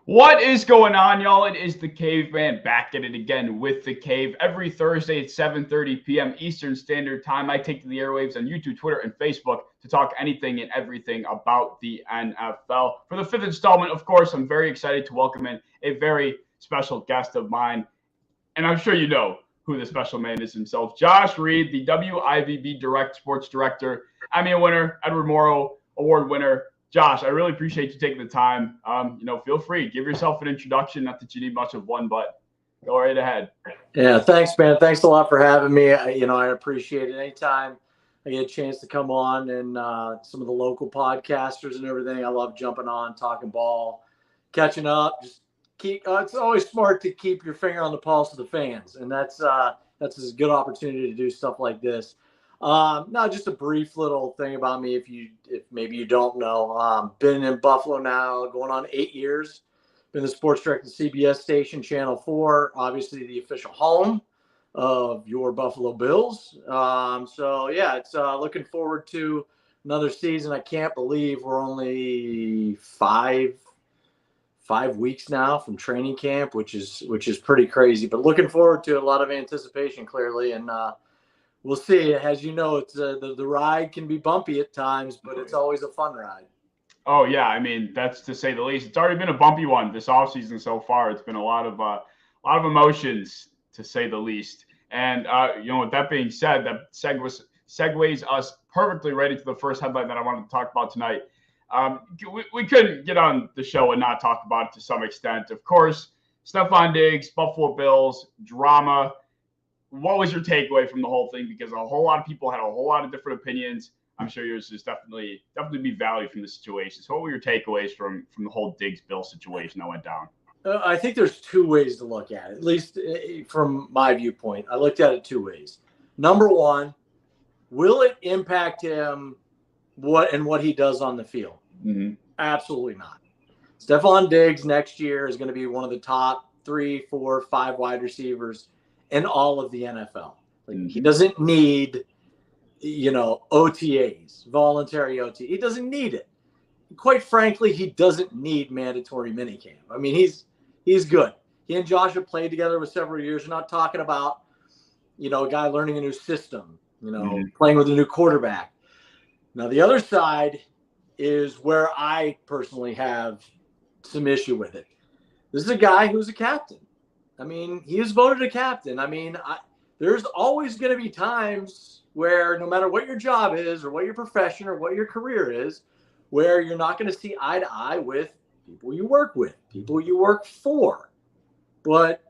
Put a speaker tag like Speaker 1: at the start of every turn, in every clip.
Speaker 1: What is going on, y'all? It is the Caveman back at it again with the Cave every Thursday at 7:30 p.m. Eastern Standard Time. I take to the airwaves on YouTube, Twitter, and Facebook to talk anything and everything about the NFL. For the fifth installment, of course, I'm very excited to welcome in a very special guest of mine, and I'm sure you know who the special man is himself, Josh Reed, the WIVB Sports Director, Emmy winner, Edward Morrow Award winner. Josh, I really appreciate you taking the time. Feel free, give yourself an introduction. Not that you need much of one, but go right ahead.
Speaker 2: Yeah, thanks, man. Thanks a lot for having me. I appreciate it. Anytime I get a chance to come on and some of the local podcasters and everything, I love jumping on, talking ball, catching up. Just it's always smart to keep your finger on the pulse of the fans, and that's a good opportunity to do stuff like this. Now, just a brief little thing about me, if maybe you don't know. Been in Buffalo now, going on 8 years. Been the sports director at CBS station, Channel 4, obviously the official home of your Buffalo Bills. It's looking forward to another season. I can't believe we're only five weeks now from training camp, which is pretty crazy. But looking forward to a lot of anticipation, clearly, and we'll see. As you know, it's the ride can be bumpy at times, but it's always a fun ride.
Speaker 1: Oh, yeah. I mean, that's to say the least. It's already been a bumpy one this offseason so far. It's been a lot of emotions, to say the least. And, with that being said, that segues us perfectly right into the first headline that I wanted to talk about tonight. We couldn't get on the show and not talk about it to some extent. Of course, Stephon Diggs, Buffalo Bills, drama. What was your takeaway from the whole thing? Because a whole lot of people had a whole lot of different opinions. I'm sure yours is definitely be value from the situation. So what were your takeaways from the whole Diggs-Bill situation that went down?
Speaker 2: I think there's two ways to look at it, at least from my viewpoint. I looked at it two ways. Number one, will it impact him what he does on the field?
Speaker 1: Mm-hmm.
Speaker 2: Absolutely not. Stephon Diggs next year is going to be one of the top 3, 4, 5 wide receivers in all of the NFL. He doesn't need, OTAs, voluntary OT. He doesn't need it. Quite frankly, he doesn't need mandatory minicamp. I mean, he's good. He and Josh have played together for several years. We're not talking about, a guy learning a new system, playing with a new quarterback. Now, the other side is where I personally have some issue with it. This is a guy who's a captain. I mean, he is voted a captain. I mean, there's always going to be times where no matter what your job is or what your profession or what your career is, where you're not going to see eye to eye with people you work with, people you work for. But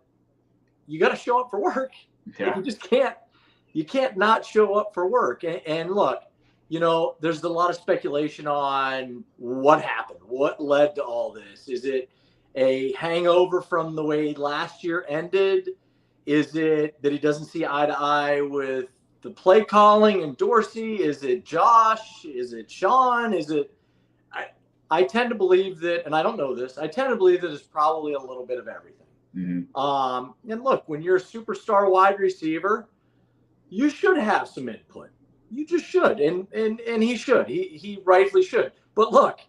Speaker 2: you got to show up for work.
Speaker 1: Yeah.
Speaker 2: You just can't not show up for work. And look, there's a lot of speculation on what happened, what led to all this. Is it a hangover from the way last year ended? Is it that he doesn't see eye to eye with the play calling and Dorsey? Is it Josh? Is it Sean? Is it? I tend to believe that, and I don't know this, I tend to believe that it's probably a little bit of everything.
Speaker 1: Mm-hmm.
Speaker 2: And look, when you're a superstar wide receiver, you should have some input. You just should, and he should. He rightfully should. But look,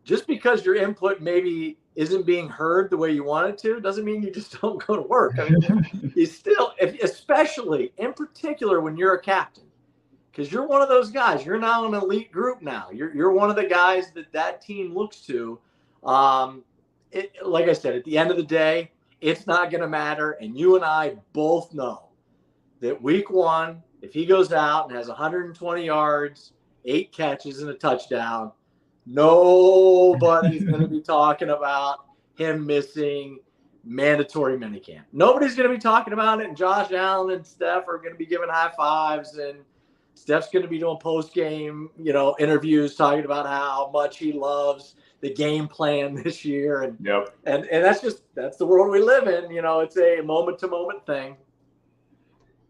Speaker 2: just because your input maybe isn't being heard the way you want it to, doesn't mean you just don't go to work. I mean, you still, especially in particular when you're a captain, because you're one of those guys. You're now an elite group now. You're one of the guys that team looks to. Like I said, at the end of the day, it's not going to matter. And you and I both know that week one, if he goes out and has 120 yards, 8 catches, and a touchdown, nobody's going to be talking about him missing mandatory minicamp. Nobody's going to be talking about it. And Josh Allen and Steph are going to be giving high fives, and Steph's going to be doing post-game, interviews talking about how much he loves the game plan this year. And
Speaker 1: yep.
Speaker 2: And that's the world we live in. It's a moment-to-moment thing.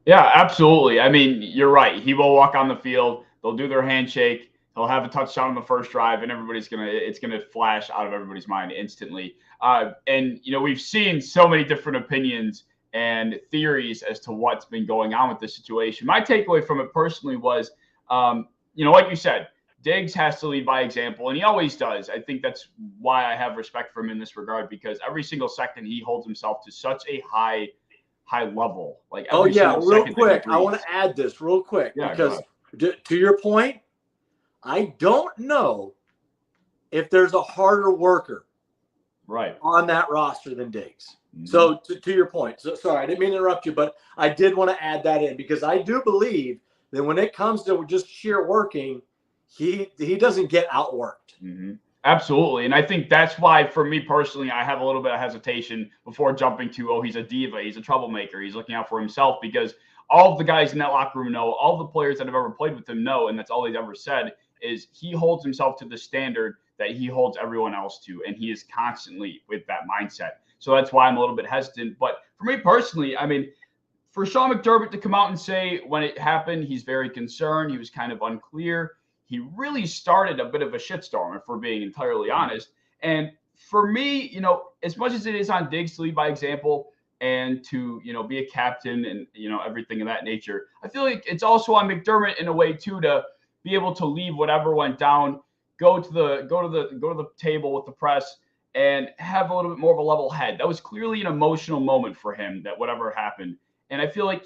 Speaker 1: Yeah, absolutely. I mean, you're right. He will walk on the field. They'll do their handshake. He'll have a touchdown on the first drive, and it's gonna flash out of everybody's mind instantly. And we've seen so many different opinions and theories as to what's been going on with this situation. My takeaway from it personally was, like you said, Diggs has to lead by example, and he always does. I think that's why I have respect for him in this regard, because every single second he holds himself to such a high level. Like every single
Speaker 2: real
Speaker 1: second
Speaker 2: quick, I want to add this real quick because to your point, I don't know if there's a harder worker on that roster than Diggs. Mm-hmm. So to your point, so sorry, I didn't mean to interrupt you, but I did want to add that in because I do believe that when it comes to just sheer working, he doesn't get outworked.
Speaker 1: Mm-hmm. Absolutely. And I think that's why, for me personally, I have a little bit of hesitation before jumping to, oh, he's a diva, he's a troublemaker, he's looking out for himself, because all of the guys in that locker room know, all the players that have ever played with him know, and that's all he's ever said, is he holds himself to the standard that he holds everyone else to, and he is constantly with that mindset. So that's why I'm a little bit hesitant. But for me personally, I mean, for Sean McDermott to come out and say when it happened, he's very concerned, he was kind of unclear. He really started a bit of a shitstorm, if we're being entirely honest. And for me, you know, as much as it is on Diggs to lead by example and to, you know, be a captain and, you know, everything of that nature, I feel like it's also on McDermott in a way too, to be able to leave whatever went down, go to the table with the press and have a little bit more of a level head. That was clearly an emotional moment for him, that whatever happened. And I feel like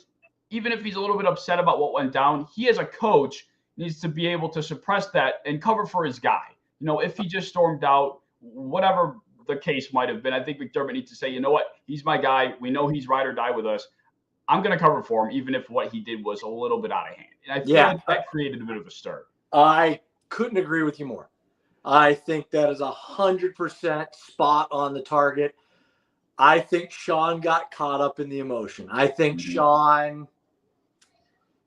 Speaker 1: even if he's a little bit upset about what went down, he as a coach needs to be able to suppress that and cover for his guy. You know, if he just stormed out, whatever the case might have been, I think McDermott needs to say, you know what, he's my guy. We know he's ride or die with us. I'm going to cover for him, even if what he did was a little bit out of hand. And I feel like that created a bit of a stir.
Speaker 2: I couldn't agree with you more. I think that is 100% spot on the target. I think Sean got caught up in the emotion. I think Sean,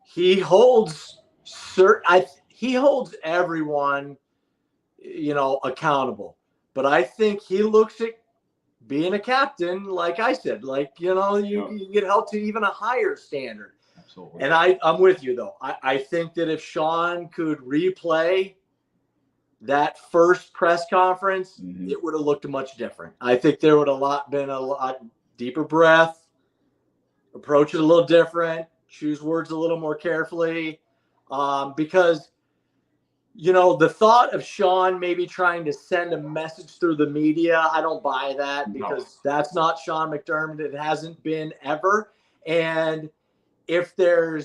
Speaker 2: he holds everyone, you know, accountable. But I think he looks at being a captain, like I said, like, you know, you get held to even a higher standard.
Speaker 1: Absolutely.
Speaker 2: And I'm with you, though. I think that if Sean could replay that first press conference, it would have looked much different. I think there would have been a lot deeper breath, approach it a little different, choose words a little more carefully. Because, you know, the thought of Sean maybe trying to send a message through the media, I don't buy that, because that's not Sean McDermott. It hasn't been ever. And if there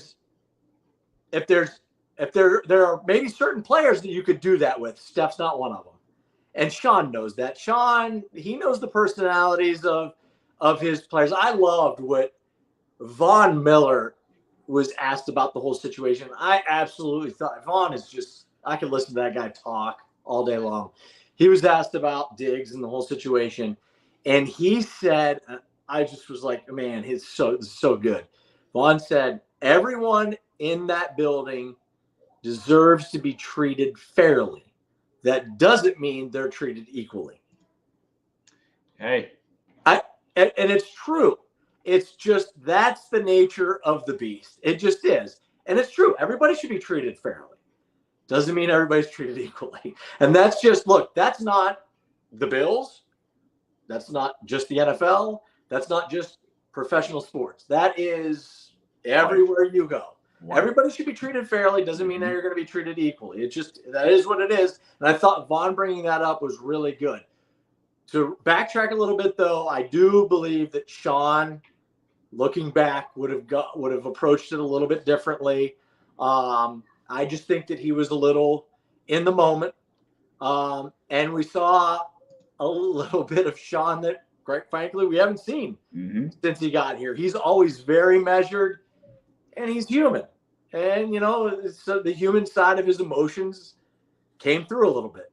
Speaker 2: are maybe certain players that you could do that with, Steph's not one of them. And Sean knows that. Sean, he knows the personalities of his players. I loved what Von Miller was asked about the whole situation. I absolutely thought Vaughn is just, I could listen to that guy talk all day long. He was asked about Diggs and the whole situation. And he said, I just was like, man, it's so good. Vaughn said, everyone in that building deserves to be treated fairly. That doesn't mean they're treated equally.
Speaker 1: Hey.
Speaker 2: And it's true. It's just, that's the nature of the beast. It just is. And it's true. Everybody should be treated fairly. Doesn't mean everybody's treated equally. And that's just, look, that's not the Bills. That's not just the NFL. That's not just professional sports. That is everywhere you go. Wow. Everybody should be treated fairly. Doesn't mean that you're going to be treated equally. It just, that is what it is. And I thought Vaughn bringing that up was really good. To backtrack a little bit, though, I do believe that Sean, looking back, would have approached it a little bit differently. I just think that he was a little in the moment. And we saw a little bit of Sean that, quite frankly, we haven't seen since he got here. He's always very measured, and he's human. And, you know, so the human side of his emotions came through a little bit.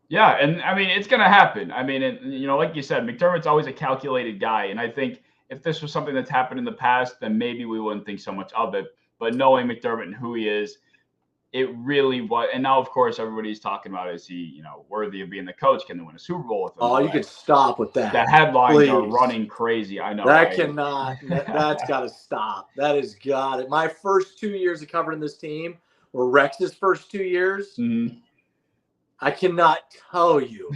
Speaker 1: Yeah, and I mean, it's going to happen. I mean, you know, like you said, McDermott's always a calculated guy. And I think if this was something that's happened in the past, then maybe we wouldn't think so much of it. But knowing McDermott and who he is, it really was. And now, of course, everybody's talking about, is he, you know, worthy of being the coach? Can they win a Super Bowl with him?
Speaker 2: Oh, you could stop with that.
Speaker 1: The headlines are running crazy. I know.
Speaker 2: That cannot. That's got to stop. That has got it. My first 2 years of covering this team were Rex's first 2 years. I cannot tell you,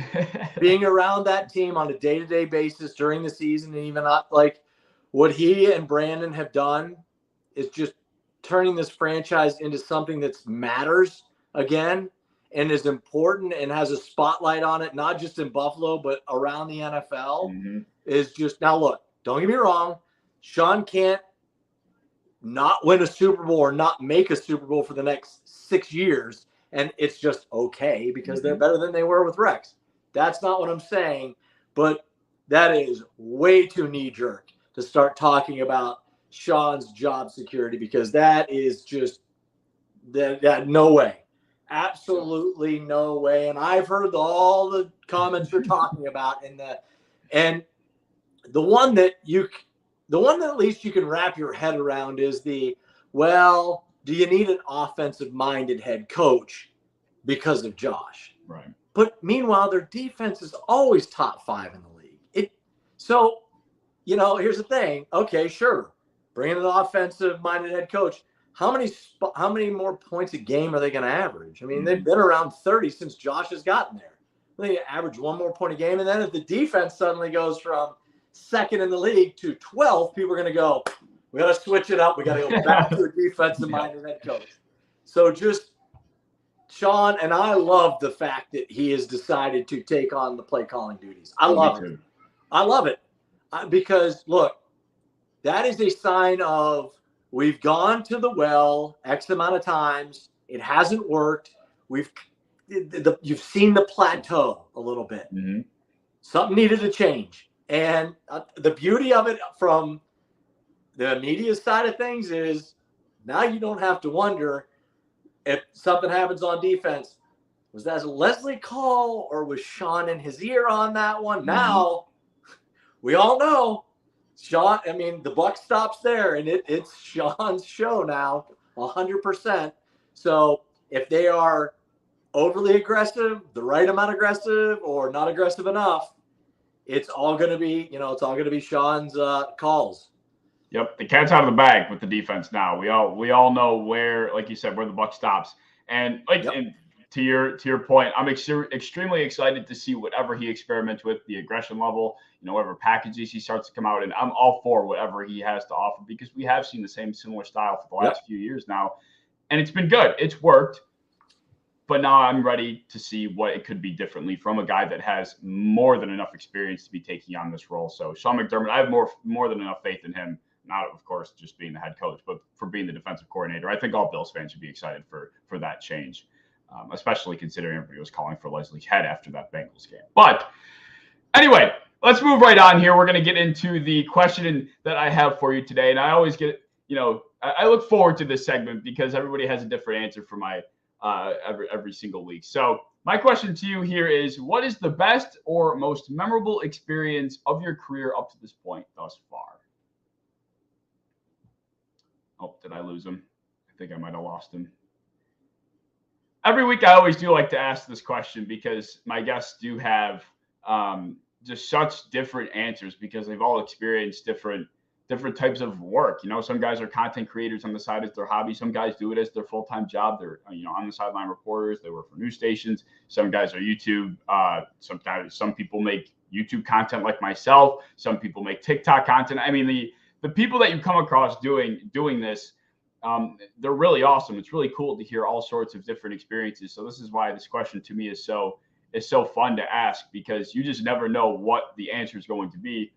Speaker 2: being around that team on a day-to-day basis during the season, and even not like what he and Brandon have done, is just turning this franchise into something that matters again. and is important and has a spotlight on it, not just in Buffalo, but around the NFL, is just, now look, don't get me wrong. Sean can't not win a Super Bowl or not make a Super Bowl for the next 6 years. And it's just okay because they're better than they were with Rex. That's not what I'm saying, but that is way too knee jerk to start talking about Sean's job security, because that is just that no way. Absolutely no way. And I've heard all the comments you're talking about and the one that at least you can wrap your head around is well, do you need an offensive minded head coach because of Josh?
Speaker 1: Right.
Speaker 2: But meanwhile, their defense is always top 5 in the league. So, here's the thing. Okay, sure. Bring in an offensive minded head coach. How many more points a game are they going to average? I mean, they've been around 30 since Josh has gotten there. They average 1 more point a game. And then if the defense suddenly goes from 2nd in the league to 12th, people are going to go, we got to switch it up. We got to go back to a defensive minded head coach. So just Sean, and I love the fact that he has decided to take on the play calling duties. I love it. I love it because look, that is a sign of we've gone to the well X amount of times. It hasn't worked. You've seen the plateau a little bit. Something needed to change. And the beauty of it from the media side of things is now you don't have to wonder if something happens on defense. Was that a Leslie call or was Sean in his ear on that one? Now we all know Sean, I mean, the buck stops there and it's Sean's show now 100%. So if they are overly aggressive, the right amount aggressive, or not aggressive enough, it's all going to be Sean's calls.
Speaker 1: Yep, the cat's out of the bag with the defense now. We all know where, like you said, where the buck stops. And and to your point, I'm extremely excited to see whatever he experiments with, the aggression level, whatever packages he starts to come out in. I'm all for whatever he has to offer because we have seen the similar style for the last few years now, and it's been good. It's worked. But now I'm ready to see what it could be differently from a guy that has more than enough experience to be taking on this role. So Sean McDermott, I have more than enough faith in him. Not, of course, just being the head coach, but for being the defensive coordinator. I think all Bills fans should be excited for that change, especially considering everybody was calling for Leslie's head after that Bengals game. But anyway, let's move right on here. We're going to get into the question that I have for you today. And I always get, I look forward to this segment because everybody has a different answer for my every single week. So my question to you here is, what is the best or most memorable experience of your career up to this point thus far? Oh, did I lose him? I think I might have lost him. Every week I always do like to ask this question because my guests do have just such different answers because they've all experienced different types of work. Some guys are content creators on the side as their hobby. Some guys do it as their full-time job. They're, on the sideline reporters. They work for news stations. Some guys are YouTube. Some people make YouTube content like myself. Some people make TikTok content. I mean, the people that you come across doing this, they're really awesome. It's really cool to hear all sorts of different experiences. So this is why this question to me is so fun to ask, because you just never know what the answer is going to be.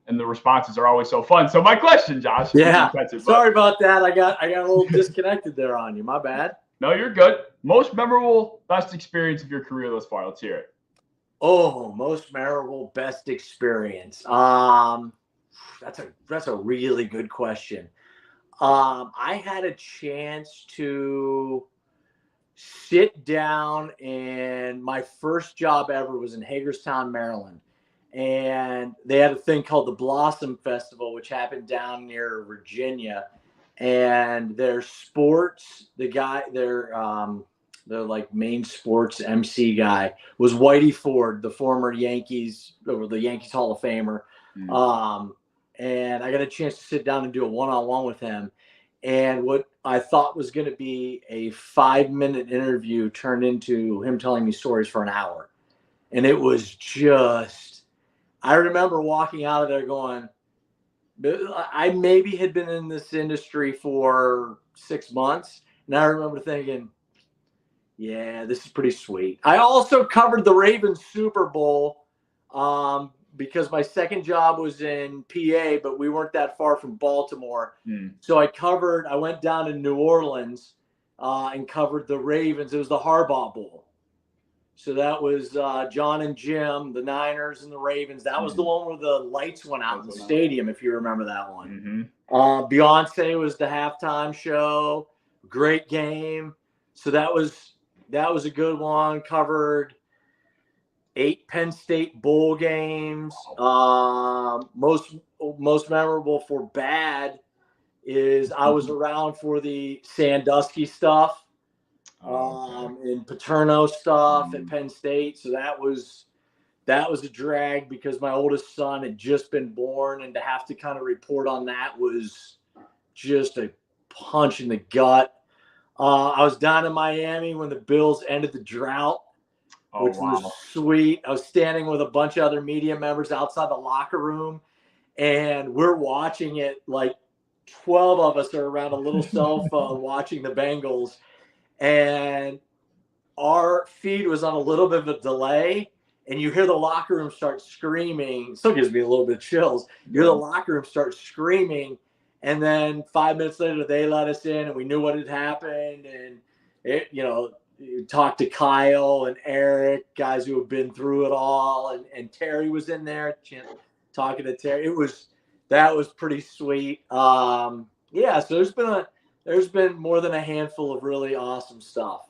Speaker 1: And the responses are always so fun. So my question, Josh.
Speaker 2: Yeah. Sorry about that. I got a little disconnected there on you. My bad.
Speaker 1: No, you're good. Most memorable, best experience of your career thus far. Let's hear it.
Speaker 2: Oh, most memorable, best experience. That's a really good question. I had a chance to sit down, and my first job ever was in Hagerstown, Maryland. And they had a thing called the Blossom Festival, which happened down near Virginia. And their like main sports MC guy was Whitey Ford, the former Yankees Hall of Famer. And I got a chance to sit down and do a one-on-one with him. And what I thought was going to be a 5-minute interview turned into him telling me stories for an hour. And it was just, I remember walking out of there going, I maybe had been in this industry for 6 months. And I remember thinking, Yeah, this is pretty sweet. I also covered the Ravens Super Bowl because my second job was in PA, but we weren't that far from Baltimore. So I went down to New Orleans and covered the Ravens. It was the Harbaugh Bowl. So that was John and Jim, the Niners and the Ravens. That was the one where the lights went out in the stadium, if you remember that one. Beyonce was the halftime show. Great game. So that was a good one. Covered 8 Penn State bowl games. Most memorable for bad is I was around for the Sandusky stuff. And Paterno stuff at Penn State. So that was a drag because my oldest son had just been born, and to have to kind of report on that was just a punch in the gut. I was down in Miami when the Bills ended the drought, which was sweet. I was standing with a bunch of other media members outside the locker room, and we're watching it. Like 12 of us are around a little cell phone watching the Bengals. And our feed was on a little bit of a delay, and you hear the locker room start screaming. Still gives me a little bit of chills. You hear the locker room start screaming, and then 5 minutes later they let us in, and we knew what had happened. And you talked to Kyle and Eric, guys who have been through it all, and Terry was in there talking to Terry. That was pretty sweet. So there's been more than a handful of really awesome stuff.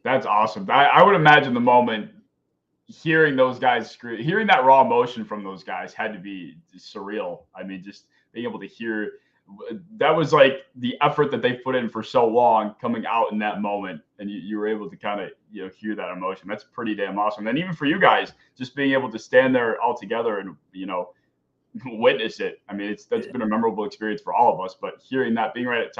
Speaker 1: That's awesome. I would imagine the moment hearing those guys scream, hearing that raw emotion from those guys had to be surreal. I mean, just being able to hear that was like the effort that they put in for so long coming out in that moment. And you were able to kind of, hear that emotion. That's pretty damn awesome. And even for you guys, just being able to stand there all together and, witness it. I mean, that's been a memorable experience for all of us, but hearing that, being right at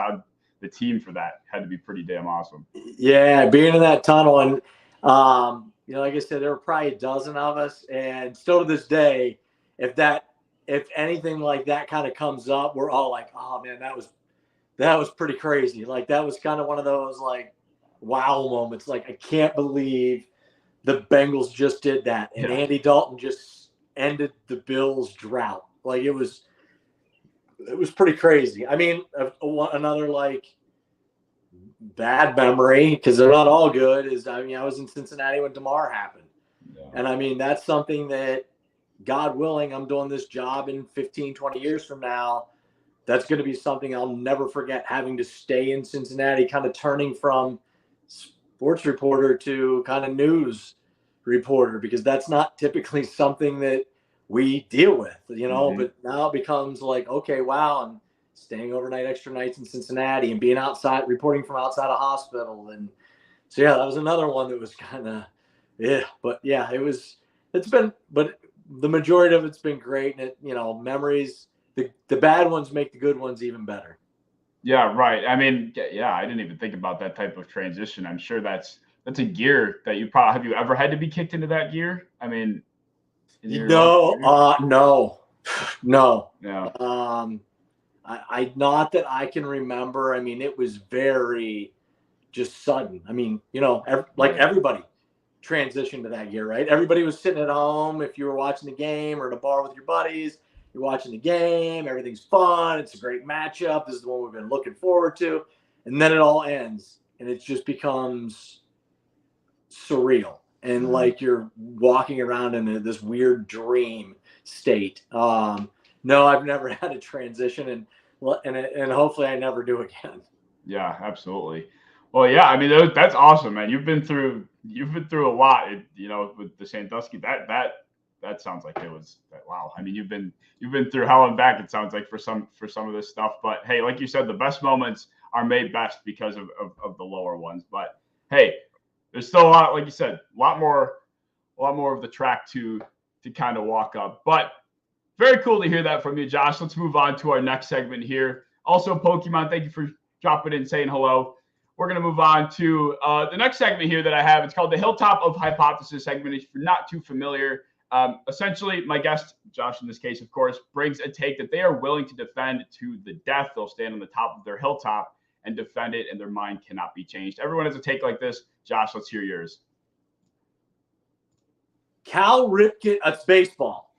Speaker 1: the team for that had to be pretty damn awesome.
Speaker 2: Yeah, being in that tunnel, and like I said, there were probably a dozen of us, and still to this day, if anything like that kind of comes up, we're all like, oh man, that was pretty crazy. Like that was kind of one of those like wow moments. Like I can't believe the Bengals just did that, and Andy Dalton just ended the Bills' drought. Like it was pretty crazy. I mean, another like bad memory, because they're not all good, is I was in Cincinnati when DeMar happened. And I mean, that's something that, God willing, I'm doing this job in 15, 20 years from now. That's going to be something I'll never forget, having to stay in Cincinnati, kind of turning from sports reporter to kind of news reporter, because that's not typically something that we deal with, but now it becomes like, okay, wow, I'm staying overnight extra nights in Cincinnati and being outside, reporting from outside a hospital. And so, that was another one that was kind of, but but the majority of it's been great. And memories, the bad ones make the good ones even better.
Speaker 1: Yeah, right. I mean, I didn't even think about that type of transition. I'm sure that's a gear that have you ever had to be kicked into that gear? I mean,
Speaker 2: no.
Speaker 1: Yeah.
Speaker 2: I not that I can remember. I mean, it was very just sudden. I mean, everybody transitioned to that gear, right? Everybody was sitting at home. If you were watching the game or at a bar with your buddies, you're watching the game. Everything's fun. It's a great matchup. This is the one we've been looking forward to. And then it all ends, and it just becomes surreal. And like you're walking around in this weird dream state. No, I've never had a transition, and hopefully I never do again.
Speaker 1: Yeah, absolutely. Well, yeah, I mean that's awesome, man. You've been through a lot, with the Sandusky. That sounds like it was wow. I mean, you've been through hell and back. It sounds like for some of this stuff. But hey, like you said, the best moments are made best because of the lower ones. But hey, there's still a lot, like you said, a lot more of the track to kind of walk up. But very cool to hear that from you, Josh. Let's move on to our next segment here. Also, Pokemon, thank you for dropping in, saying hello. We're going to move on to the next segment here that I have. It's called the Hilltop of Hypothesis segment. If you're not too familiar, essentially, my guest, Josh in this case, of course, brings a take that they are willing to defend to the death. They'll stand on the top of their hilltop and defend it, and their mind cannot be changed. Everyone has a take like this. Josh, let's hear yours.
Speaker 2: Cal Ripken, it's baseball.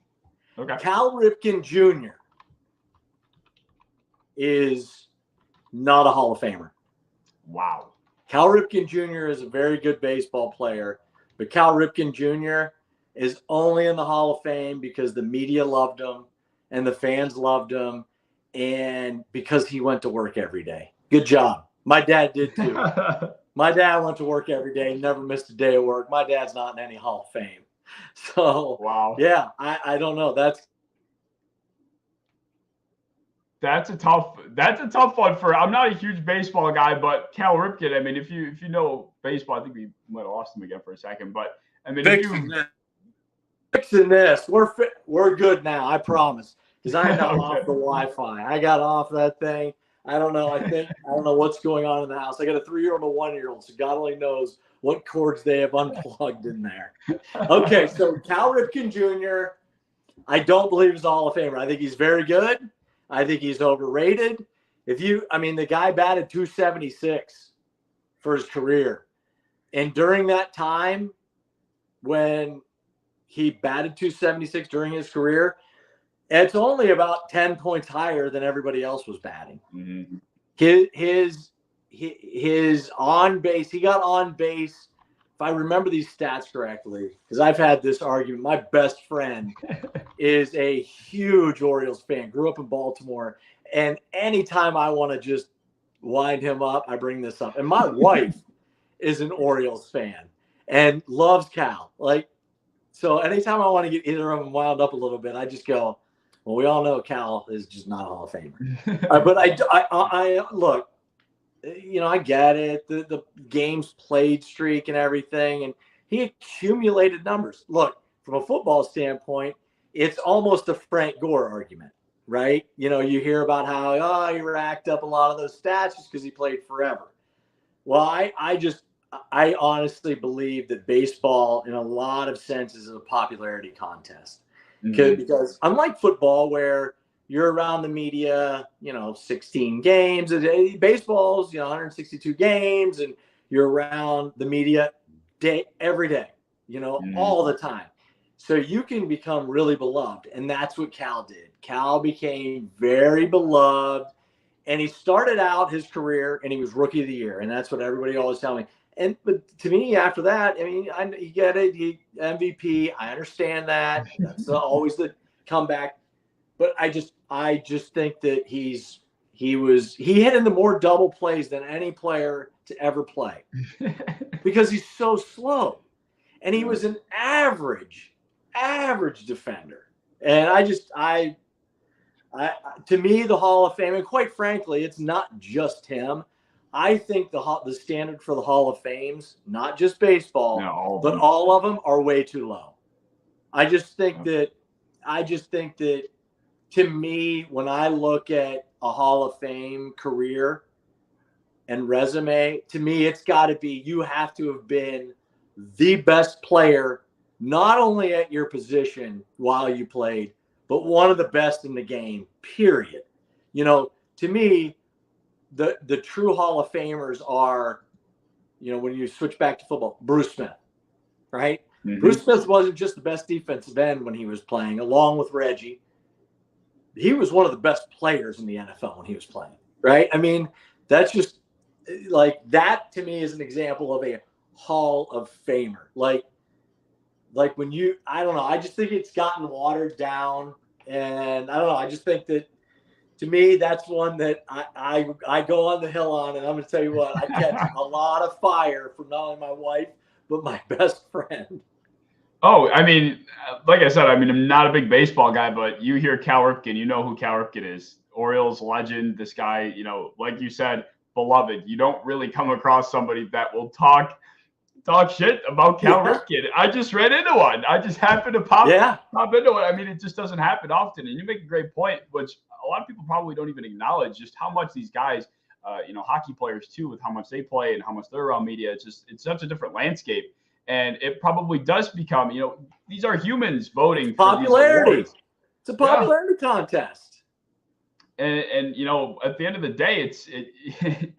Speaker 1: Okay.
Speaker 2: Cal Ripken Jr. is not a Hall of Famer.
Speaker 1: Wow.
Speaker 2: Cal Ripken Jr. is a very good baseball player, but Cal Ripken Jr. is only in the Hall of Fame because the media loved him and the fans loved him, and because he went to work every day. Good job. My dad did too. My dad went to work every day, never missed a day of work. My dad's not in any Hall of Fame. So,
Speaker 1: wow.
Speaker 2: Yeah, I don't know.
Speaker 1: That's a tough one for. I'm not a huge baseball guy, but Cal Ripken. I mean, if you know baseball, I think we might have lost him again for a second. But I mean,
Speaker 2: fixing this, we're good now. I promise, because I'm not off the Wi-Fi. I got off that thing. I don't know. I don't know what's going on in the house. I got a 3-year-old and a 1-year-old, so God only knows what cords they have unplugged in there. Okay, so Cal Ripken Jr., I don't believe he's a Hall of Famer. I think he's very good. I think he's overrated. The guy batted 276 for his career. And during that time, when he batted 276 during his career, it's only about 10 points higher than everybody else was batting.
Speaker 1: Mm-hmm.
Speaker 2: His on base, he got on base, if I remember these stats correctly, because I've had this argument. My best friend is a huge Orioles fan, grew up in Baltimore, and anytime I want to just wind him up, I bring this up. And my wife is an Orioles fan and loves Cal. So anytime I want to get either of them wound up a little bit, I just go, well, we all know Cal is just not a Hall of Famer. But I look, I get it, the games played streak and everything, and he accumulated numbers. Look, from a football standpoint, it's almost a Frank Gore argument, right? You hear about how, he racked up a lot of those stats just because he played forever. Well, I honestly believe that baseball, in a lot of senses, is a popularity contest.
Speaker 1: Mm-hmm.
Speaker 2: Because unlike football, where you're around the media, 16 games a day, baseball's, 162 games, and you're around the media every day,
Speaker 1: Mm-hmm.
Speaker 2: all the time. So you can become really beloved. And that's what Cal did. Cal became very beloved. And he started out his career and he was Rookie of the Year. And that's what everybody always tell me. But to me, after that, you get it. He MVP. I understand that. That's always the comeback. But I just think that he hit into more double plays than any player to ever play because he's so slow. And he was an average defender. And to me, the Hall of Fame, and quite frankly, it's not just him. I think the standard for the Hall of Fames, not just baseball, but all of them are way too low. I just think that to me, when I look at a Hall of Fame career and resume, to me, it's got to be, you have to have been the best player, not only at your position while you played, but one of the best in the game, period. To me, the true Hall of Famers are, when you switch back to football, Bruce Smith, right? Mm-hmm. Bruce Smith wasn't just the best defensive end when he was playing, along with Reggie. He was one of the best players in the NFL when he was playing, right? That's just that to me is an example of a Hall of Famer. Like when I don't know, I just think it's gotten watered down, and I don't know, I just think that, to me, that's one that I go on the hill on, and I'm going to tell you what, I catch a lot of fire from not only my wife, but my best friend.
Speaker 1: Oh, like I said, I'm not a big baseball guy, but you hear Cal Ripken, you know who Cal Ripken is. Orioles legend, this guy, like you said, beloved. You don't really come across somebody that will talk shit about Cal Ripken. I just ran into one. I just happened to pop into it. It just doesn't happen often. And you make a great point, which a lot of people probably don't even acknowledge, just how much these guys, hockey players too, with how much they play and how much they're around media. It's such a different landscape. And it probably does become, these are humans voting
Speaker 2: popularity.
Speaker 1: For these awards.
Speaker 2: It's a popularity contest.
Speaker 1: And at the end of the day,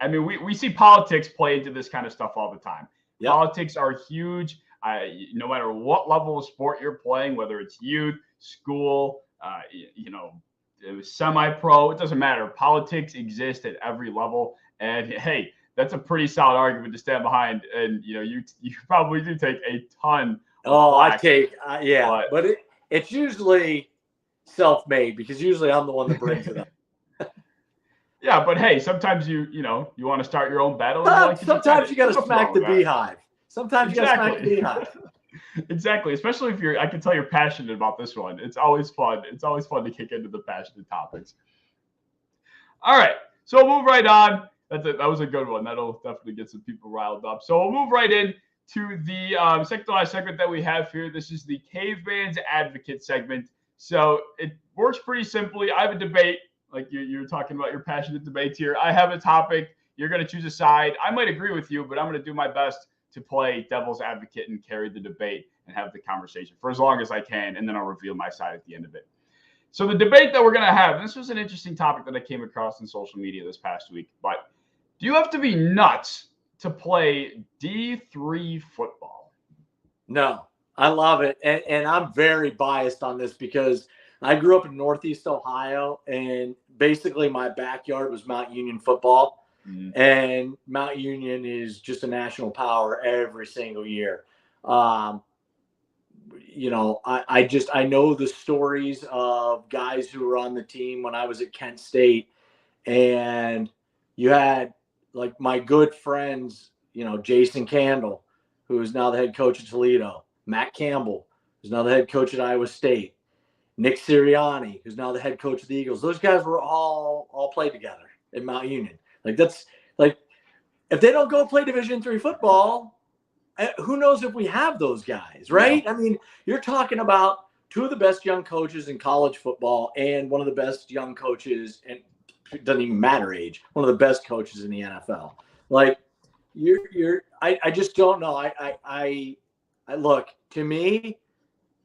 Speaker 1: I mean, we see politics play into this kind of stuff all the time. Yep. Politics are huge. No matter what level of sport you're playing, whether it's youth, school, semi-pro, it doesn't matter. Politics exist at every level. And hey, that's a pretty solid argument to stand behind. And you probably do take a ton.
Speaker 2: I take but it's usually self-made, because usually I'm the one that brings it up.
Speaker 1: Yeah, but hey, sometimes you want to start your own battle.
Speaker 2: Sometimes you got to smack the beehive. Sometimes you got to smack the beehive.
Speaker 1: Exactly, especially if I can tell you're passionate about this one. It's always fun. It's always fun to kick into the passionate topics. All right, so we'll move right on. That was a good one. That'll definitely get some people riled up. So we'll move right in to the second to last segment that we have here. This is the Caveman's Advocate segment. So it works pretty simply. I have a debate, like you're talking about your passionate debates here. I have a topic. You're going to choose a side. I might agree with you, but I'm going to do my best to play devil's advocate and carry the debate and have the conversation for as long as I can, and then I'll reveal my side at the end of it. So the debate that we're going to have, this was an interesting topic that I came across in social media this past week, but do you have to be nuts to play D3 football?
Speaker 2: No, I love it. And I'm very biased on this because I grew up in Northeast Ohio, and basically my backyard was Mount Union football. And Mount Union is just a national power every single year. I know the stories of guys who were on the team when I was at Kent State, and you had like my good friends, Jason Candle, who is now the head coach at Toledo, Matt Campbell, who's now the head coach at Iowa State, Nick Sirianni, who's now the head coach of the Eagles. Those guys were all played together at Mount Union. Like, that's like, if they don't go play Division III football, who knows if we have those guys, right? Yeah. I mean, you're talking about two of the best young coaches in college football and one of the best young coaches, and it doesn't even matter age, one of the best coaches in the NFL. Like, I just don't know. I look, to me,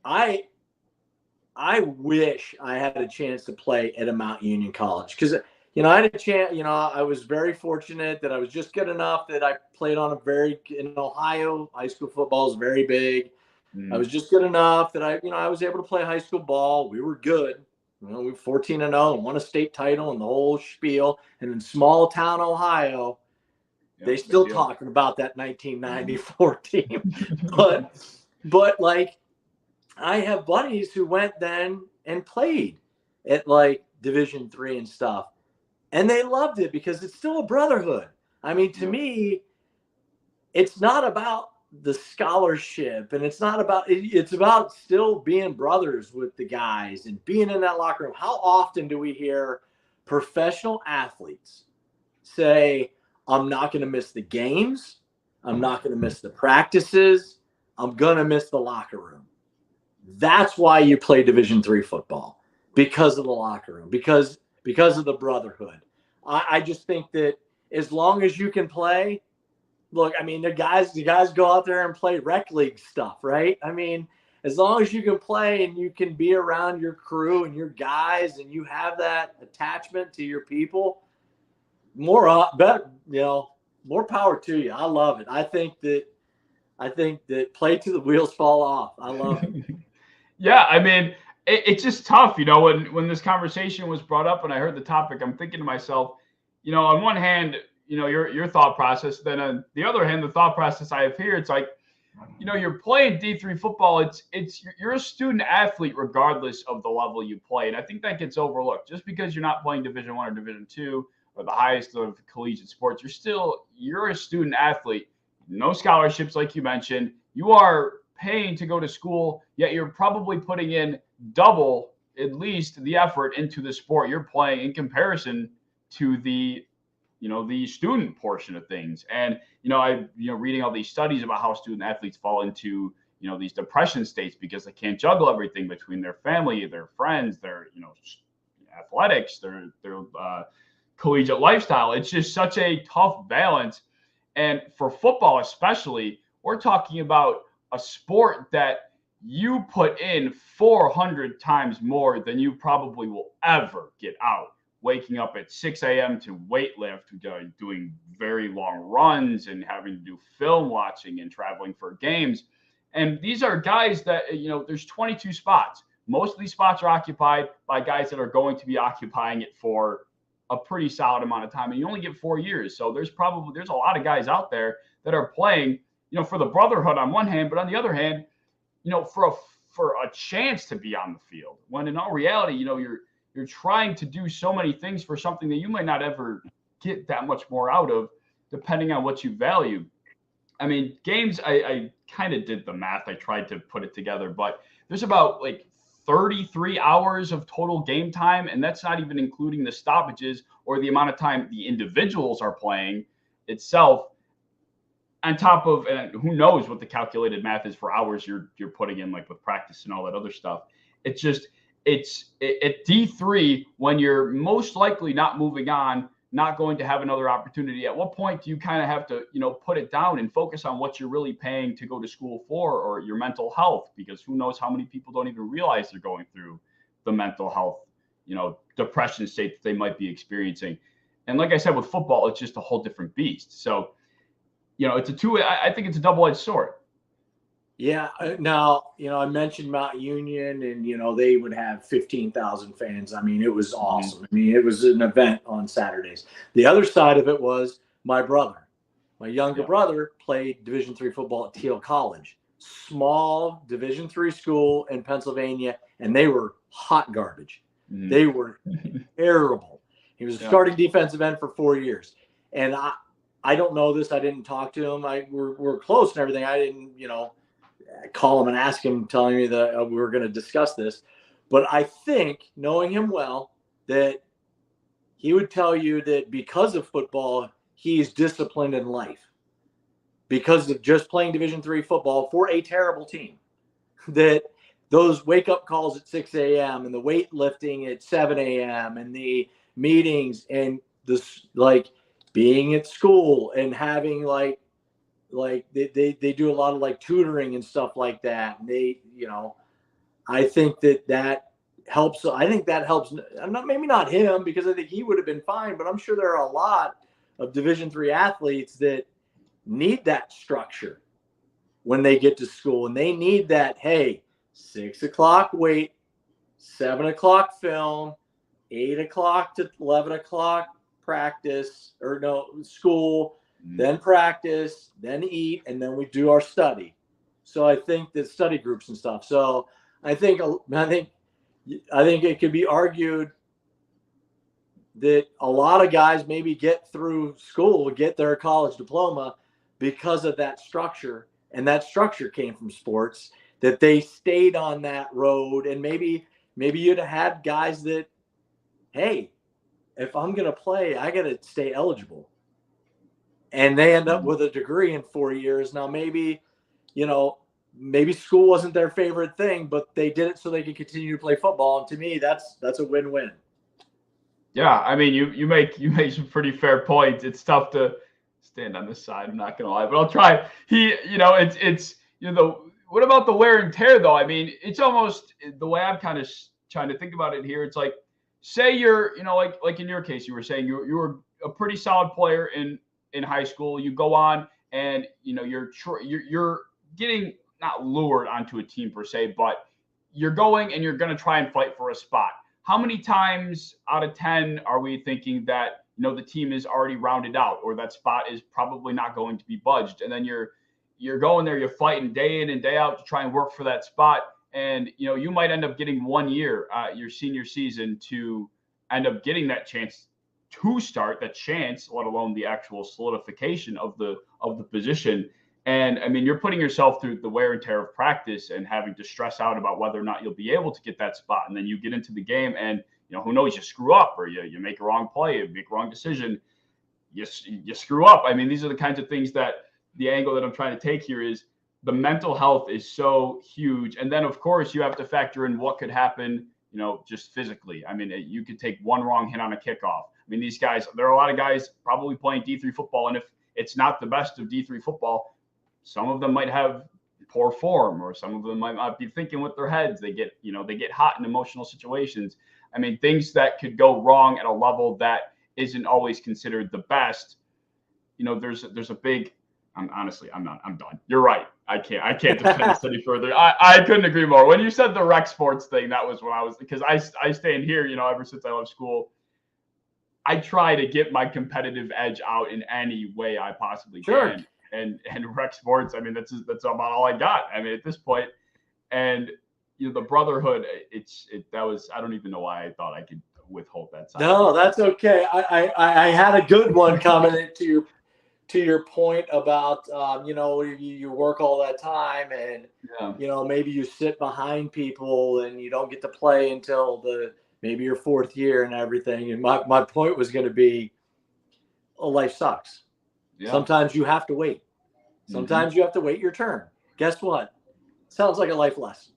Speaker 2: I wish I had a chance to play at a Mount Union college, because I had a chance. I was very fortunate that I was just good enough that I played on in Ohio, high school football is very big. I was just good enough that I was able to play high school ball. We were good. We were 14-0 and won a state title and the whole spiel. And in small town Ohio, they still talking about that 1994 team. But like, I have buddies who went then and played at like Division III and stuff. And they loved it because it's still a brotherhood. I mean, to me, it's not about the scholarship, and it's about still being brothers with the guys and being in that locker room. How often do we hear professional athletes say, I'm not going to miss the games, I'm not going to miss the practices, I'm going to miss the locker room? That's why you play Division III football, because of the locker room, because of the brotherhood. I just think that as long as you can play, look, I mean, the guys go out there and play rec league stuff, right? I mean, as long as you can play and you can be around your crew and your guys and you have that attachment to your people, more power to you. I love it. I think that play till the wheels fall off. I love it.
Speaker 1: Yeah, I mean, it's just tough, when this conversation was brought up and I heard the topic, I'm thinking to myself, on one hand, your thought process, then on the other hand, the thought process I have here, it's like, you're playing D3 football. You're a student athlete regardless of the level you play. And I think that gets overlooked. Just because you're not playing Division I or Division II or the highest of collegiate sports, you're a student athlete. No scholarships, like you mentioned. You are paying to go to school, yet you're probably putting in double, at least, the effort into the sport you're playing in comparison to the student portion of things. And reading all these studies about how student athletes fall into these depression states because they can't juggle everything between their family, their friends, their athletics, their collegiate lifestyle. It's just such a tough balance. And for football especially, we're talking about a sport that you put in 400 times more than you probably will ever get out waking up at 6 a.m. to weight lift, doing very long runs and having to do film watching and traveling for games. And these are guys that, there's 22 spots. Most of these spots are occupied by guys that are going to be occupying it for a pretty solid amount of time. And you only get 4 years. So there's a lot of guys out there that are playing, for the brotherhood on one hand, but on the other hand, for a chance to be on the field, when in all reality, you're trying to do so many things for something that you might not ever get that much more out of, depending on what you value. I mean, games, I kind of did the math. I tried to put it together, but there's about like 33 hours of total game time, and that's not even including the stoppages or the amount of time the individuals are playing itself, on top of, and who knows what the calculated math is for hours you're putting in, like with practice and all that other stuff. It's at D3, when you're most likely not moving on, not going to have another opportunity. At what point do you kind of have to, put it down and focus on what you're really paying to go to school for, or your mental health? Because who knows how many people don't even realize they're going through the mental health, depression state that they might be experiencing. And like I said, with football, it's just a whole different beast. So, I think it's a double-edged sword.
Speaker 2: Yeah. Now, I mentioned Mount Union, and, they would have 15,000 fans. I mean, it was awesome. I mean, it was an event on Saturdays. The other side of it was my brother. My younger brother played Division III football at Teal College, small Division III school in Pennsylvania, and they were hot garbage. They were terrible. He was a starting defensive end for 4 years. And I don't know this. I didn't talk to him. We're close and everything. I didn't, call him and ask him, telling me that we were going to discuss this. But I think, knowing him well, that he would tell you that because of football, he's disciplined in life. Because of just playing Division III football for a terrible team. That those wake-up calls at 6 a.m. and the weightlifting at 7 a.m. and the meetings and this, being at school and having they do a lot of tutoring and stuff like that. And they, I think that helps. I think that helps. Maybe not him, because I think he would have been fine, but I'm sure there are a lot of Division III athletes that need that structure when they get to school, and they need that, hey, 6 o'clock weight, 7 o'clock film, 8 o'clock to 11 o'clock practice, or no, school, then practice, then eat, and then we do our study. So I think that study groups and stuff. So I think it could be argued that a lot of guys maybe get through school, get their college diploma because of that structure, and that structure came from sports, that they stayed on that road. And maybe you'd have had guys that, hey, if I'm going to play, I got to stay eligible. And they end up with a degree in 4 years. Now, maybe school wasn't their favorite thing, but they did it so they could continue to play football. And to me, that's a win-win. Yeah,
Speaker 1: I mean, you make some pretty fair points. It's tough to stand on this side, I'm not going to lie, but I'll try. What about the wear and tear, though? I mean, it's almost the way I'm kind of trying to think about it here. It's like, say you're, like in your case, you were saying you were a pretty solid player in high school. You go on and, you're getting not lured onto a team per se, but you're going and you're going to try and fight for a spot. How many times out of 10 are we thinking that, the team is already rounded out, or that spot is probably not going to be budged? And then you're going there, you're fighting day in and day out to try and work for that spot. And, you might end up getting 1 year, your senior season, to end up getting that chance to start, that chance, let alone the actual solidification of the position. And I mean, you're putting yourself through the wear and tear of practice and having to stress out about whether or not you'll be able to get that spot. And then you get into the game and, who knows, you screw up, or you make a wrong play, you make a wrong decision, you screw up. I mean, these are the kinds of things that the angle that I'm trying to take here is the mental health is so huge. And then, of course, you have to factor in what could happen, just physically. I mean, you could take one wrong hit on a kickoff. I mean, these guys, there are a lot of guys probably playing D3 football. And if it's not the best of D3 football, some of them might have poor form, or some of them might not be thinking with their heads. They get hot in emotional situations. I mean, things that could go wrong at a level that isn't always considered the best. You know, there's a big. I'm done. You're right. I can't defend this any further. I couldn't agree more. When you said the rec sports thing, that was when I was, because I stand here, you know, ever since I left school, I try to get my competitive edge out in any way I possibly can. And rec sports, I mean, that's about all I got. I mean, at this point, and you know, the brotherhood, that was, I don't even know why I thought I could withhold that side.
Speaker 2: No, that's okay. I had a good one coming to your point about, you know, you work all that time and, you know, maybe you sit behind people and you don't get to play until maybe your fourth year and everything. And my point was going to be, life sucks. Yeah. Sometimes you have to wait. Sometimes you have to wait your turn. Guess what? Sounds like a life lesson.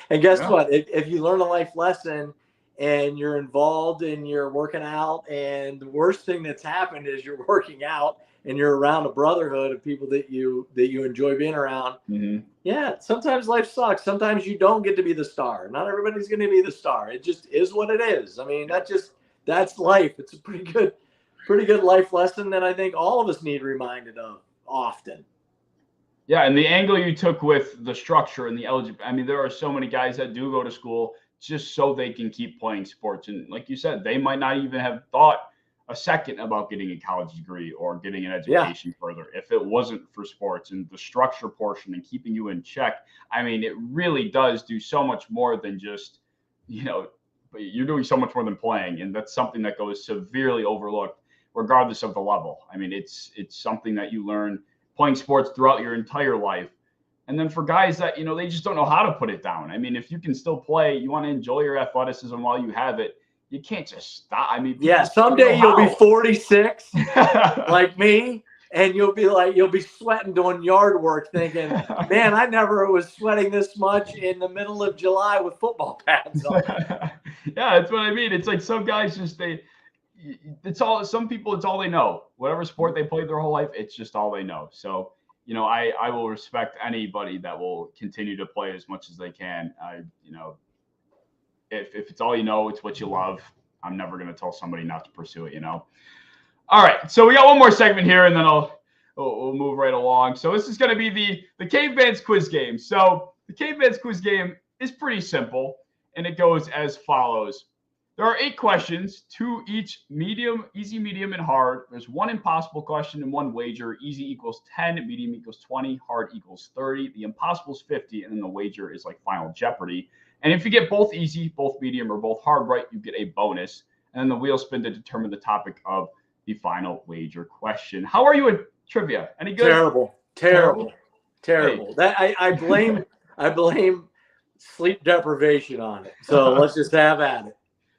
Speaker 2: And guess what? If you learn a life lesson and you're involved and you're working out, and the worst thing that's happened is you're working out and you're around a brotherhood of people that you enjoy being around. Yeah, sometimes life sucks. Sometimes you don't get to be the star. Not everybody's going to be the star. It just is what it is. I mean, that's life. It's a pretty good life lesson that I think all of us need reminded of often.
Speaker 1: Yeah, and the angle you took with the structure and the eligibility, I mean, there are so many guys that do go to school just so they can keep playing sports. And like you said, they might not even have thought a second about getting a college degree or getting an education further if it wasn't for sports. And the structure portion and keeping you in check, I mean, it really does do so much more than just, you know, you're doing so much more than playing. And that's something that goes severely overlooked regardless of the level. I mean, it's something that you learn playing sports throughout your entire life. And then for guys that, you know, they just don't know how to put it down. I mean, if you can still play, you want to enjoy your athleticism while you have it, you can't just stop. I mean,
Speaker 2: someday you'll be 46 like me, and you'll be sweating doing yard work thinking, man, I never was sweating this much in the middle of July with football pads on.
Speaker 1: Yeah, that's what I mean. It's like some guys some people, it's all they know. Whatever sport they played their whole life, it's just all they know. So, you know, I will respect anybody that will continue to play as much as they can. You know, if it's all you know, it's what you love, I'm never going to tell somebody not to pursue it, you know? All right. So we got one more segment here and then we'll move right along. So this is going to be the Caveman's quiz game. So the Caveman's quiz game is pretty simple and it goes as follows. There are 8 questions, 2 each, medium, easy, medium, and hard. There's 1 impossible question and 1 wager. Easy equals 10, medium equals 20, hard equals 30. The impossible is 50, and then the wager is like Final Jeopardy. And if you get both easy, both medium, or both hard right, you get a bonus. And then the wheel spin to determine the topic of the final wager question. How are you at trivia? Any good?
Speaker 2: Terrible.
Speaker 1: Hey.
Speaker 2: That I blame sleep deprivation on it. So let's just have at it.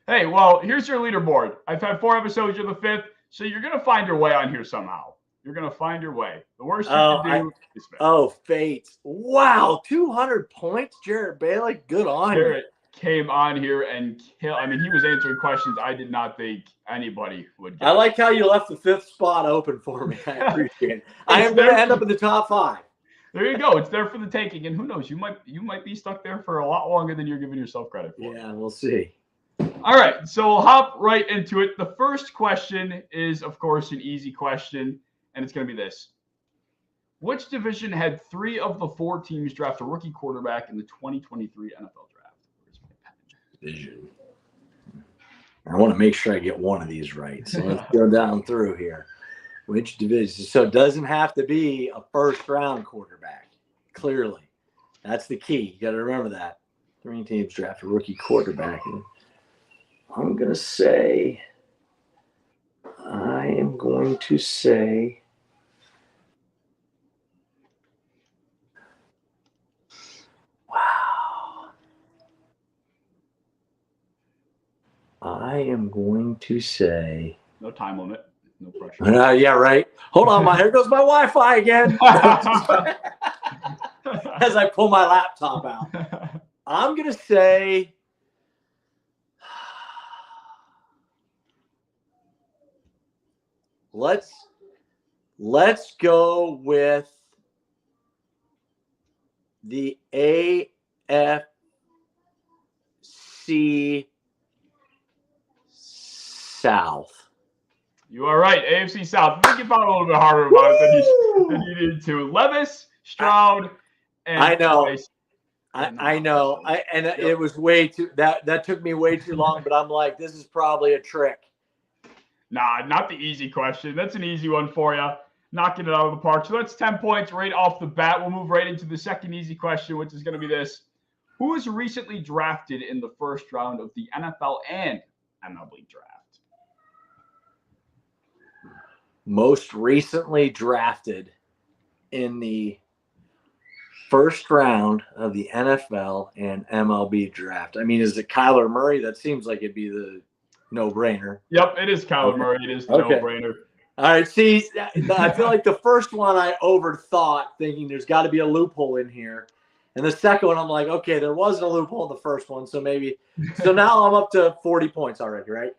Speaker 1: Hey, well, here's your leaderboard. I've had 4 episodes. You're the 5th, so you're gonna find your way on here somehow. You're gonna find your way. The worst you can do is fail.
Speaker 2: Oh, fate! Wow, 200 points, Jarrett Bailey. Good on you.
Speaker 1: Jarrett came on here and killed. I mean, he was answering questions I did not think anybody would get.
Speaker 2: I like how you left the 5th spot open for me. I appreciate it. I am going to end up in the top 5.
Speaker 1: There you go. It's there for the taking, and who knows? You might be stuck there for a lot longer than you're giving yourself credit for.
Speaker 2: Yeah, we'll see.
Speaker 1: All right, so we'll hop right into it. The first question is, of course, an easy question, and it's going to be this. Which division had 3 of the 4 teams draft a rookie quarterback in the 2023 NFL draft? Where's my pen?
Speaker 2: Division. I want to make sure I get one of these right, so let's go down through here. Which division? So it doesn't have to be a first-round quarterback, clearly. That's the key. You got to remember that. 3 teams draft a rookie quarterback. I'm going to say, wow. I am going to say.
Speaker 1: No time limit. No pressure.
Speaker 2: Yeah, right. Hold on. Here goes my Wi-Fi again. As I pull my laptop out. I'm going to say. Let's go with the AFC South.
Speaker 1: You are right. AFC South. I think you thought a little bit harder about it than you needed to. Levis, Stroud, and
Speaker 2: I know.
Speaker 1: Price.
Speaker 2: I know. It was way too that took me way too long, but I'm like, this is probably a trick.
Speaker 1: Nah, not the easy question. That's an easy one for you. Knocking it out of the park. So that's 10 points right off the bat. We'll move right into the second easy question, which is going to be this. Who was recently drafted in the first round of the NFL and MLB draft?
Speaker 2: Most recently drafted in the first round of the NFL and MLB draft. I mean, is it Kyler Murray? That seems like it'd be the no-brainer.
Speaker 1: Yep, it is Kyler Murray. It is the no-brainer.
Speaker 2: All right, see, I feel like the first one I overthought, thinking there's got to be a loophole in here. And the second one, I'm like, okay, there wasn't a loophole in the first one, so maybe. So now I'm up to 40 points already, right?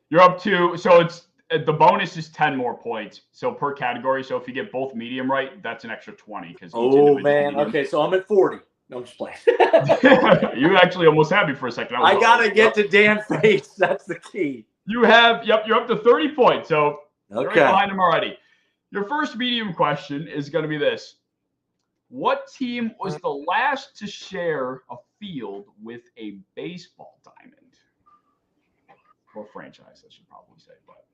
Speaker 1: You're up to, so it's, the bonus is 10 more points. So per category. So if you get both medium right, that's an extra 20.
Speaker 2: Oh, man. Medium. Okay, so I'm at 40. No, I'm just playing.
Speaker 1: You actually almost had me for a second.
Speaker 2: I got to get to Dan Face. That's the key.
Speaker 1: You have, yep, you're up to 30 points. So
Speaker 2: okay,
Speaker 1: right behind him already. Your first medium question is going to be this. What team was the last to share a field with a baseball diamond? Or franchise, I should probably say. But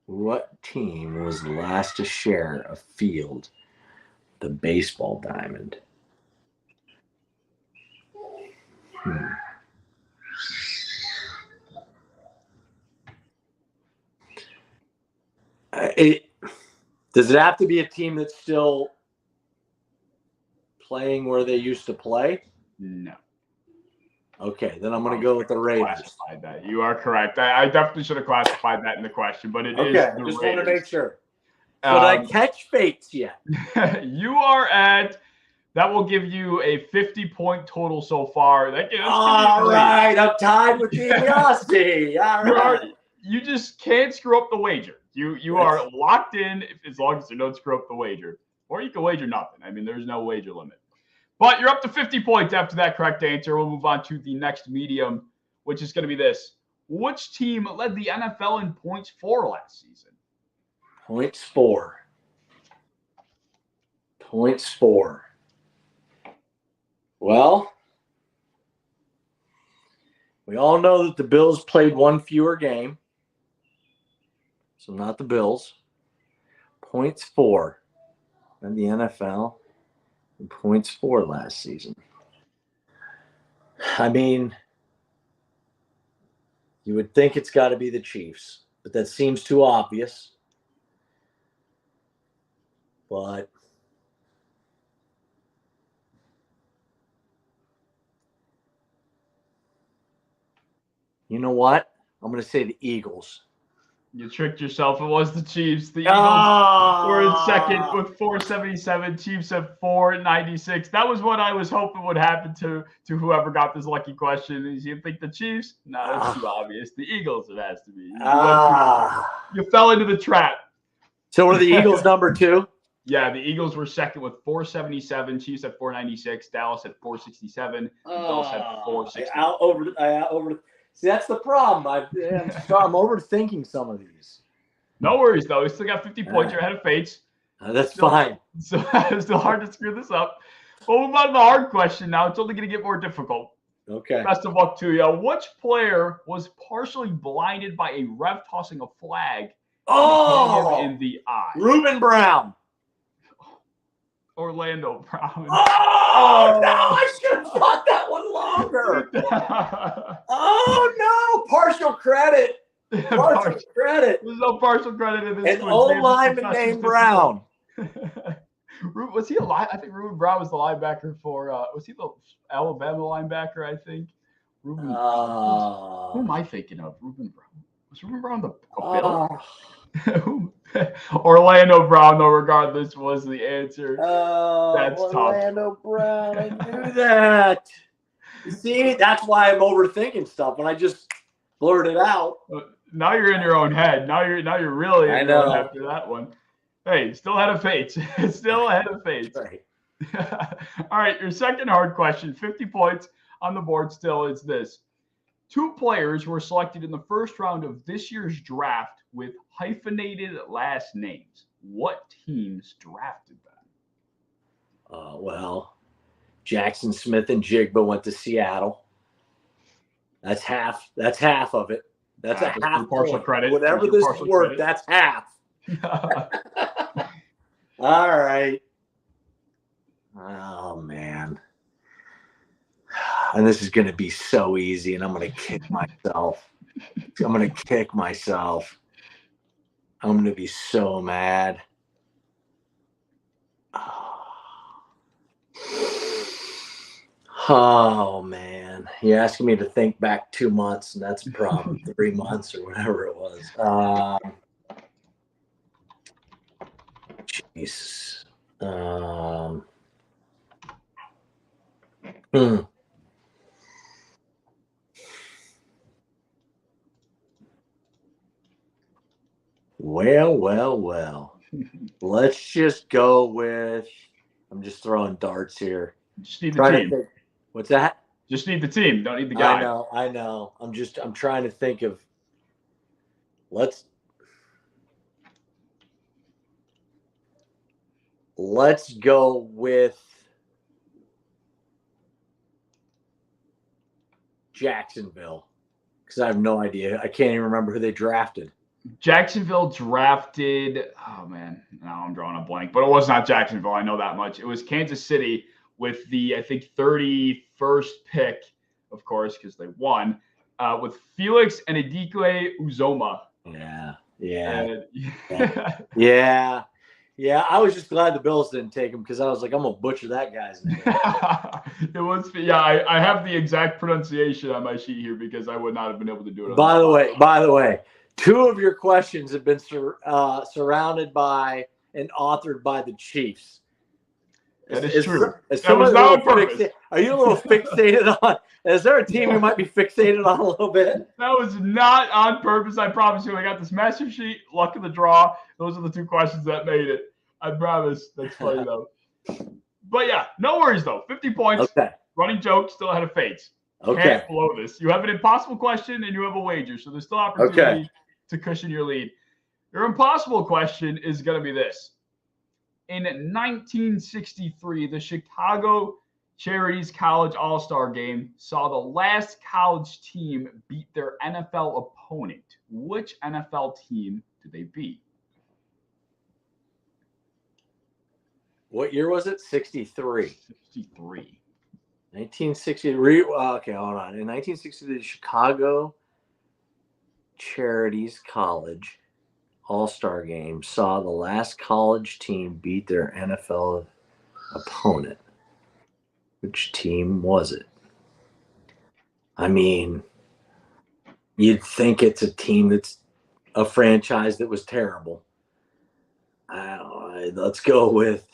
Speaker 2: what team was the last to share a field with a baseball diamond? Does it have to be a team that's still playing where they used to play?
Speaker 1: No.
Speaker 2: Okay, then I'm going to go with the Raiders.
Speaker 1: Classified that. You are correct. I definitely should have classified that in the question, but it is the
Speaker 2: just
Speaker 1: Raiders.
Speaker 2: Want to make sure. So did I catch Fates yet?
Speaker 1: You are at, that will give you a 50-point total so far.
Speaker 2: All right, I'm tied with DiBiase. All right.
Speaker 1: You just can't screw up the wager. You are locked in as long as you don't screw up the wager. Or you can wager nothing. I mean, there's no wager limit. But you're up to 50 points after that correct answer. We'll move on to the next medium, which is going to be this. Which team led the NFL in points for last season?
Speaker 2: Points for. Well, we all know that the Bills played one fewer game. So not the Bills. Points for in the NFL. And points for last season. I mean, you would think it's got to be the Chiefs, but that seems too obvious. But you know what? I'm going to say the Eagles.
Speaker 1: You tricked yourself. It was the Chiefs. The Eagles were in second with 477. Chiefs at 496. That was what I was hoping would happen to whoever got this lucky question. Is you think the Chiefs? No, that's too obvious. The Eagles, it has to be. You fell into the trap.
Speaker 2: So were the Eagles number 2?
Speaker 1: Yeah, the Eagles were second with 477. Chiefs at 496. Dallas at 467. Bills at 460.
Speaker 2: See, that's the problem. I'm overthinking some of these.
Speaker 1: No worries, though. We still got 50 points. You're ahead of Fates.
Speaker 2: That's fine.
Speaker 1: So it's still hard to screw this up. We'll move on to the hard question now. It's only going to get more difficult.
Speaker 2: Okay.
Speaker 1: Best of luck to you. Which player was partially blinded by a ref tossing a flag in the eye?
Speaker 2: Reuben Brown.
Speaker 1: Orlando Brown.
Speaker 2: Oh, no, I should have thought that one longer. Oh, no, partial credit. Partial credit.
Speaker 1: There's no partial credit in this.
Speaker 2: An old lineman named Brown.
Speaker 1: Was he a line? I think Reuben Brown was the linebacker for, was he the Alabama linebacker, I think? Who am I thinking of? Reuben Brown. Was Reuben Brown the Bill? Orlando Brown, though, regardless, was the answer. That's
Speaker 2: Orlando
Speaker 1: tough.
Speaker 2: Brown, I knew that. You see, that's why I'm overthinking stuff when I just blurt it out.
Speaker 1: Now you're in your own head. Now you're really in your own head after that one. Hey, still ahead of Fates. Still ahead of Fates.
Speaker 2: Right.
Speaker 1: All right, your second hard question, 50 points on the board still, is this. Two players were selected in the first round of this year's draft with hyphenated last names. What teams drafted them?
Speaker 2: Well, Jackson Smith and Jigba went to Seattle. That's half. That's half of it. That's a half
Speaker 1: partial credit.
Speaker 2: Whatever this is worth, that's half. All right. Oh man. And this is going to be so easy, and I'm going to kick myself. I'm going to kick myself. I'm going to be so mad. Oh man, you're asking me to think back 2 months, and that's probably 3 months or whatever it was. Jesus. Well. Let's just go with. I'm just throwing darts here.
Speaker 1: Just need the team.
Speaker 2: What's that?
Speaker 1: Just need the team. Don't need the guy.
Speaker 2: I know. I'm trying to think of. Let's go with Jacksonville, because I have no idea. I can't even remember who they drafted.
Speaker 1: Jacksonville drafted. Oh man, now I'm drawing a blank. But it was not Jacksonville. I know that much. It was Kansas City with the, I think, 31st pick, of course, because they won, with Felix and Adikwe Uzoma.
Speaker 2: Yeah. I was just glad the Bills didn't take him, because I was like, I'm gonna butcher that guy's name.
Speaker 1: It was, yeah. I have the exact pronunciation on my sheet here because I would not have been able to do it.
Speaker 2: By the way, 2 of your questions have been surrounded by and authored by the Chiefs.
Speaker 1: That is true.
Speaker 2: That was not on purpose. Are you a little fixated on? Is there a team you might be fixated on a little bit?
Speaker 1: That was not on purpose. I promise you. I got this master sheet. Luck of the draw. Those are the 2 questions that made it. I promise. That's funny though. But yeah, no worries though. 50 points.
Speaker 2: Okay.
Speaker 1: Running joke. Still ahead of Fates.
Speaker 2: Okay.
Speaker 1: Can't blow this. You have an impossible question and you have a wager, so there's still opportunity to cushion your lead. Your impossible question is going to be this. In 1963, the Chicago Charities College All-Star Game saw the last college team beat their NFL opponent. Which NFL team did they beat?
Speaker 2: What year was it? 63.
Speaker 1: 63.
Speaker 2: 1963. Okay, hold on. In 1963, the Chicago Charities College All-Star Game saw the last college team beat their NFL opponent. Which team was it? I mean, you'd think it's a team that's a franchise that was terrible. Let's go with.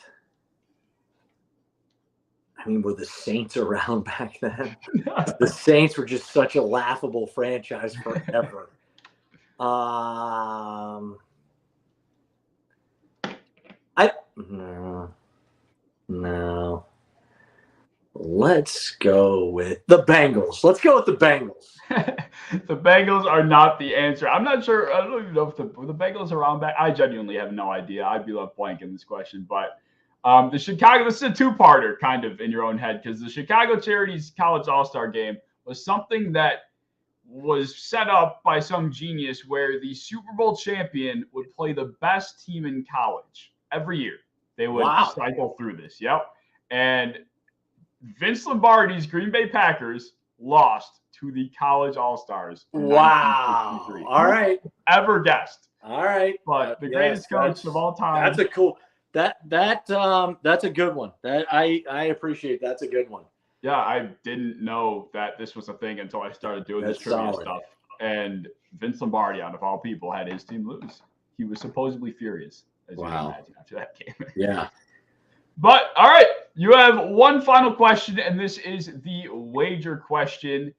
Speaker 2: I mean, were the Saints around back then? The Saints were just such a laughable franchise forever. No. Let's go with the Bengals. Let's go with the Bengals.
Speaker 1: The Bengals are not the answer. I'm not sure. I don't even know if the Bengals are around back. I genuinely have no idea. I'd be left blank in this question. But the Chicago, this is a 2-parter kind of in your own head, because the Chicago Charities College All-Star Game was something that was set up by some genius where the Super Bowl champion would play the best team in college every year. They would cycle through this. Yep. And Vince Lombardi's Green Bay Packers lost to the College All-Stars.
Speaker 2: Wow. All right.
Speaker 1: Ever guessed.
Speaker 2: All right.
Speaker 1: But the greatest coach of all time.
Speaker 2: That's a cool that's a good one. That I appreciate. That's a good one.
Speaker 1: Yeah, I didn't know that this was a thing until I started doing this trivia stuff. And Vince Lombardi, out of all people, had his team lose. He was supposedly furious, as you can imagine, after that game.
Speaker 2: Yeah.
Speaker 1: But, all right, you have one final question, and this is the wager question.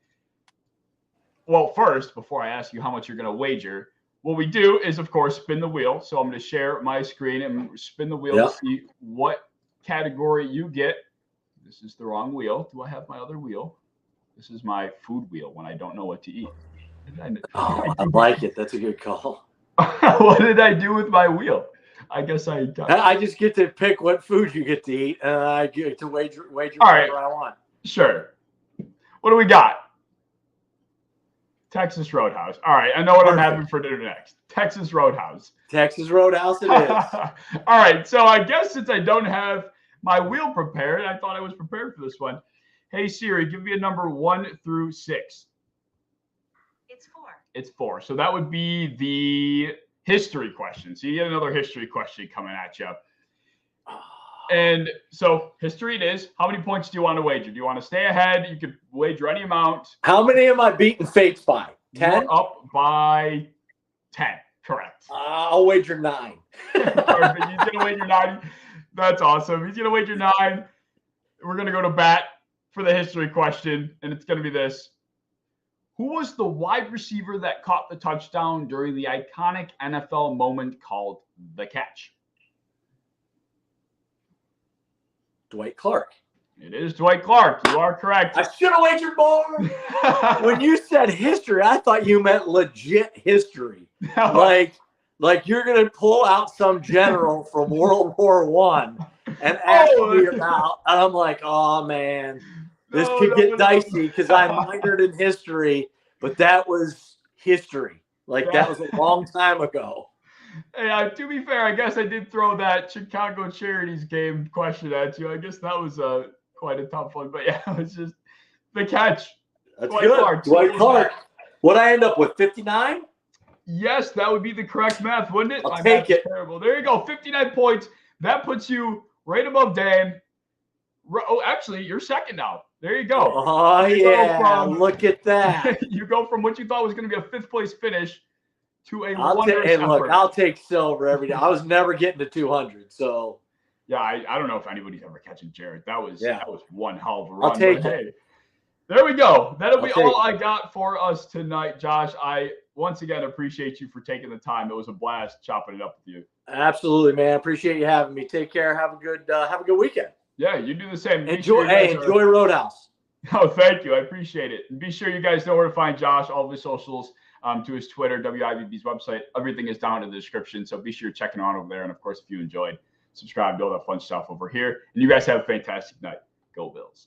Speaker 1: Well, first, before I ask you how much you're going to wager, what we do is, of course, spin the wheel. So I'm going to share my screen and spin the wheel to see what category you get. This is the wrong wheel. Do I have my other wheel? This is my food wheel when I don't know what to eat.
Speaker 2: I like it. That's a good call.
Speaker 1: What did I do with my wheel? I guess I
Speaker 2: just get to pick what food you get to eat, and I get to wager
Speaker 1: All right.
Speaker 2: whatever I want.
Speaker 1: Sure. What do we got? Texas Roadhouse. All right, I know what I'm having for dinner next. Texas Roadhouse.
Speaker 2: Texas Roadhouse it is.
Speaker 1: All right, so I guess since I don't have my wheel prepared, I thought I was prepared for this one. Hey Siri, give me a number 1 through 6.
Speaker 3: It's 4.
Speaker 1: It's 4. So that would be the history question. So you get another history question coming at you. And so history it is. How many points do you want to wager? Do you want to stay ahead? You could wager any amount.
Speaker 2: How many am I beating Fates by? 10?
Speaker 1: You're up by 10. Correct.
Speaker 2: I'll wager 9.
Speaker 1: Perfect. He's going to wager 9. That's awesome. He's going to wager 9. We're going to go to bat for the history question, and it's going to be this. Who was the wide receiver that caught the touchdown during the iconic NFL moment called the catch?
Speaker 2: Dwight Clark.
Speaker 1: It is Dwight Clark. You are correct.
Speaker 2: I should have wagered more. When you said history, I thought you meant legit history. Like you're going to pull out some general from World War I and ask me about, and I'm like, oh, man, this could get dicey because I minored in history, but that was history. Like that was a long time ago.
Speaker 1: Hey, to be fair, I guess I did throw that Chicago Charities game question at you. I guess that was quite a tough one, but yeah, it was just the catch.
Speaker 2: That's Dwight good. Clark. Dwight Clark. What'd I end up with? 59?
Speaker 1: Yes, that would be the correct math, wouldn't it?
Speaker 2: I'll take it.
Speaker 1: Terrible. There you go. 59 points. That puts you right above Dan. Oh, actually, you're second now. There you go.
Speaker 2: Oh, yeah. Look at that.
Speaker 1: You go from what you thought was going to be a 5th place finish to a
Speaker 2: I'll take silver every day. I was never getting to 200, so.
Speaker 1: Yeah, I don't know if anybody's ever catching Jared. That was one hell of a run.
Speaker 2: I'll take it.
Speaker 1: Hey, there we go. That'll be all I got for us tonight, Josh. I once again appreciate you for taking the time. It was a blast chopping it up with you.
Speaker 2: Absolutely, man. Appreciate you having me. Take care. Have a good weekend.
Speaker 1: Yeah, you do the same.
Speaker 2: Enjoy Roadhouse.
Speaker 1: Oh, thank you. I appreciate it. And be sure you guys know where to find Josh, all of his socials, to his Twitter, WIVB's website. Everything is down in the description. So be sure you're checking on over there. And of course, if you enjoyed, subscribe to all that fun stuff over here. And you guys have a fantastic night. Go Bills.